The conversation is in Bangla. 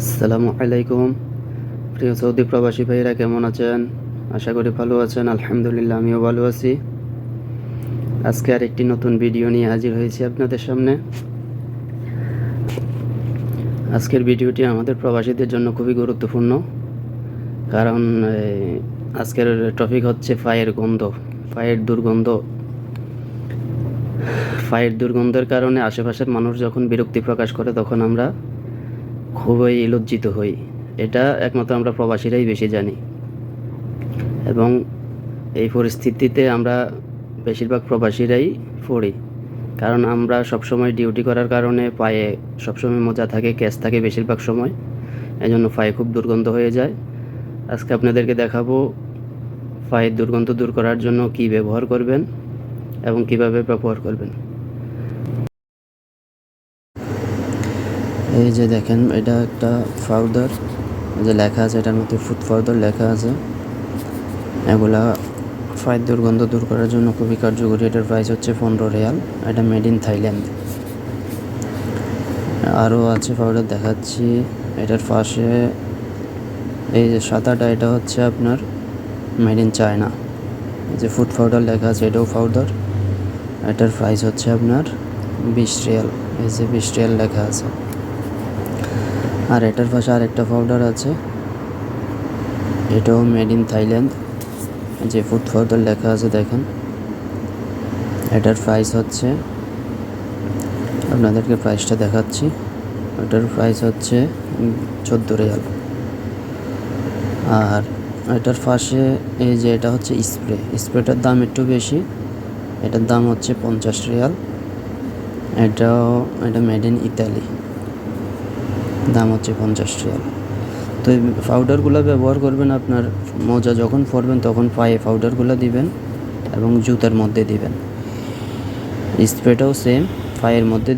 আসসালামু আলাইকুম। প্রিয় সৌদি প্রবাসী ভাইয়েরা কেমন আছেন? আশা করি ভালো আছেন। আলহামদুলিল্লাহ আমিও ভালো আছি। আজকে আরেকটি নতুন ভিডিও নিয়ে হাজির হয়েছি আপনাদের সামনে। আজকের ভিডিওটি আমাদের প্রবাসীদের জন্য খুবই গুরুত্বপূর্ণ, কারণ আজকের টপিক হচ্ছে পায়ের গন্ধ, পায়ের দুর্গন্ধ। পায়ের দুর্গন্ধের কারণে আশেপাশের মানুষ যখন বিরক্তি প্রকাশ করে তখন আমরা খুবই লজ্জিত হই। এটা একমাত্র আমরা প্রবাসীরাই বেশি জানি, এবং এই পরিস্থিতিতে আমরা বেশিরভাগ প্রবাসীরাই পড়ি, কারণ আমরা সবসময় ডিউটি করার কারণে পায়ে সবসময় মোজা থাকে, ক্যাচ থাকে বেশিরভাগ সময়, এজন্য পায়ে খুব দুর্গন্ধ হয়ে যায়। আজকে আপনাদেরকে দেখাবো পায়ের দুর্গন্ধ দূর করার জন্য কি ব্যবহার করবেন এবং কিভাবে ব্যবহার করবেন। এই যে দেখেন, এটা একটা পাউডার, যে লেখা আছে এটার মধ্যে ফুড পাউডার লেখা আছে। এগুলা পায়ের দুর্গন্ধ দূর করার জন্য খুবই কার্যকরী। এটার প্রাইস হচ্ছে 15 রিয়াল। এটা মেড ইন থাইল্যান্ড। আরও আছে পাউডার দেখাচ্ছি। এটার পাশে এই যে সাদাটা, এটা হচ্ছে আপনার মেড ইন চায়না। এই যে ফুড পাউডার লেখা আছে, এটাও পাউডার। এটার প্রাইস হচ্ছে আপনার 20 রিয়াল। এই যে 20 রিয়াল লেখা আছে। আর এটার পাশে আরেকটা পাউডার আছে, এটাও মেড ইন থাইল্যান্ড। যে ফুড পাউডার লেখা আছে দেখেন, এটার প্রাইস হচ্ছে, আপনাদেরকে প্রাইসটা দেখাচ্ছি, এটার প্রাইস হচ্ছে 14 রিয়াল। আর এটার পাশে এই যে এটা হচ্ছে স্প্রেটার দাম একটু বেশি, এটার দাম হচ্ছে 50 রিয়াল। এটা মেড ইন ইতালি, দাম হচ্ছে 50 রিয়াল। তো এই পাউডারগুলো ব্যবহার করবেন আপনার মোজা যখন পরবেন তখন পায়ে পাউডারগুলো দিবেন এবং জুতার মধ্যে দিবেন। স্প্রেটাও সেম, পায়ের মধ্যে